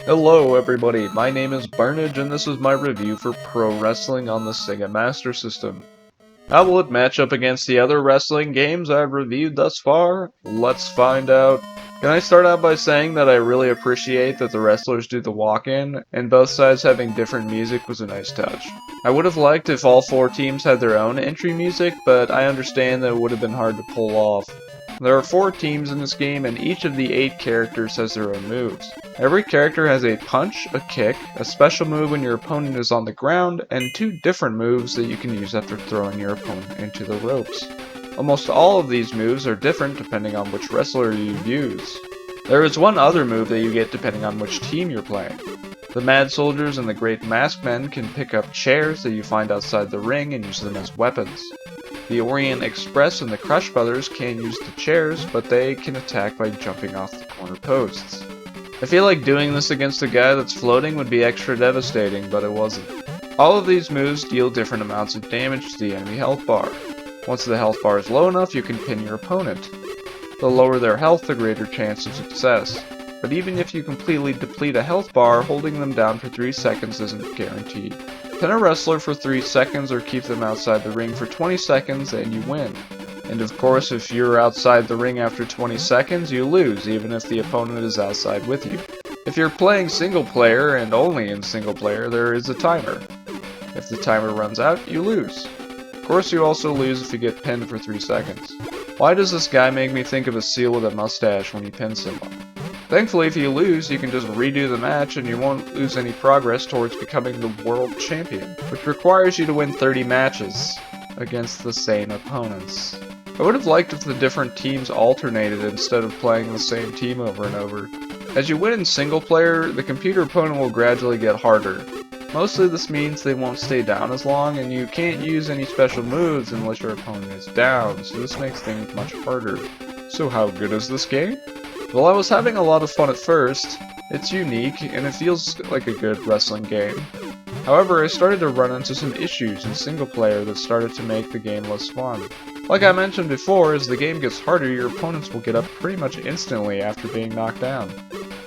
Hello everybody, my name is Byrnage and this is my review for Pro Wrestling on the Sega Master System. How will it match up against the other wrestling games I've reviewed thus far? Let's find out. Can I start out by saying that I really appreciate that the wrestlers do the walk-in, and both sides having different music was a nice touch. I would have liked if all four teams had their own entry music, but I understand that it would have been hard to pull off. There are 4 teams in this game, and each of the 8 characters has their own moves. Every character has a punch, a kick, a special move when your opponent is on the ground, and 2 different moves that you can use after throwing your opponent into the ropes. Almost all of these moves are different depending on which wrestler you use. There is one other move that you get depending on which team you're playing. The Mad Soldiers and the Great Masked Men can pick up chairs that you find outside the ring and use them as weapons. The Orient Express and the Crush Brothers can't use the chairs, but they can attack by jumping off the corner posts. I feel like doing this against a guy that's floating would be extra devastating, but it wasn't. All of these moves deal different amounts of damage to the enemy health bar. Once the health bar is low enough, you can pin your opponent. The lower their health, the greater chance of success. But even if you completely deplete a health bar, holding them down for 3 seconds isn't guaranteed. Pin a wrestler for 3 seconds or keep them outside the ring for 20 seconds and you win. And of course, if you're outside the ring after 20 seconds, you lose, even if the opponent is outside with you. If you're playing single player, and only in single player, there is a timer. If the timer runs out, you lose. Of course, you also lose if you get pinned for 3 seconds. Why does this guy make me think of a seal with a mustache when he pins someone? Thankfully, if you lose, you can just redo the match and you won't lose any progress towards becoming the world champion, which requires you to win 30 matches against the same opponents. I would have liked if the different teams alternated instead of playing the same team over and over. As you win in single player, the computer opponent will gradually get harder. Mostly this means they won't stay down as long, and you can't use any special moves unless your opponent is down, so this makes things much harder. So how good is this game? Well, I was having a lot of fun at first. It's unique, and it feels like a good wrestling game. However, I started to run into some issues in single player that started to make the game less fun. Like I mentioned before, as the game gets harder, your opponents will get up pretty much instantly after being knocked down.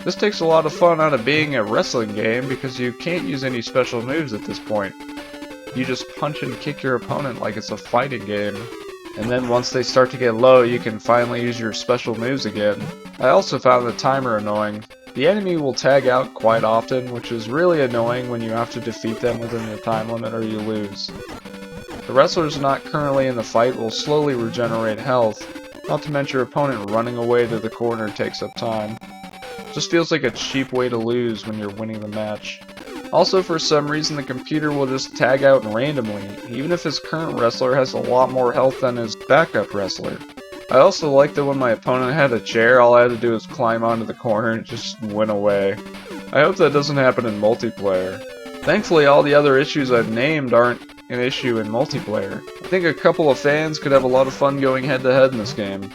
This takes a lot of fun out of being a wrestling game because you can't use any special moves at this point. You just punch and kick your opponent like it's a fighting game. And then once they start to get low, you can finally use your special moves again. I also found the timer annoying. The enemy will tag out quite often, which is really annoying when you have to defeat them within the time limit or you lose. The wrestlers not currently in the fight will slowly regenerate health, not to mention your opponent running away to the corner takes up time. Just feels like a cheap way to lose when you're winning the match. Also, for some reason, the computer will just tag out randomly, even if his current wrestler has a lot more health than his backup wrestler. I also like that when my opponent had a chair, all I had to do was climb onto the corner and just win away. I hope that doesn't happen in multiplayer. Thankfully, all the other issues I've named aren't an issue in multiplayer. I think a couple of fans could have a lot of fun going head-to-head in this game.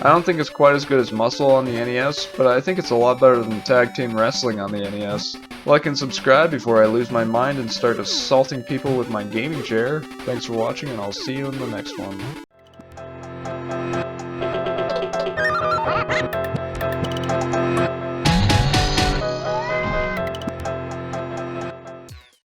I don't think it's quite as good as Muscle on the NES, but I think it's a lot better than Tag Team Wrestling on the NES. Like and subscribe before I lose my mind and start assaulting people with my gaming chair. Thanks for watching, and I'll see you in the next one.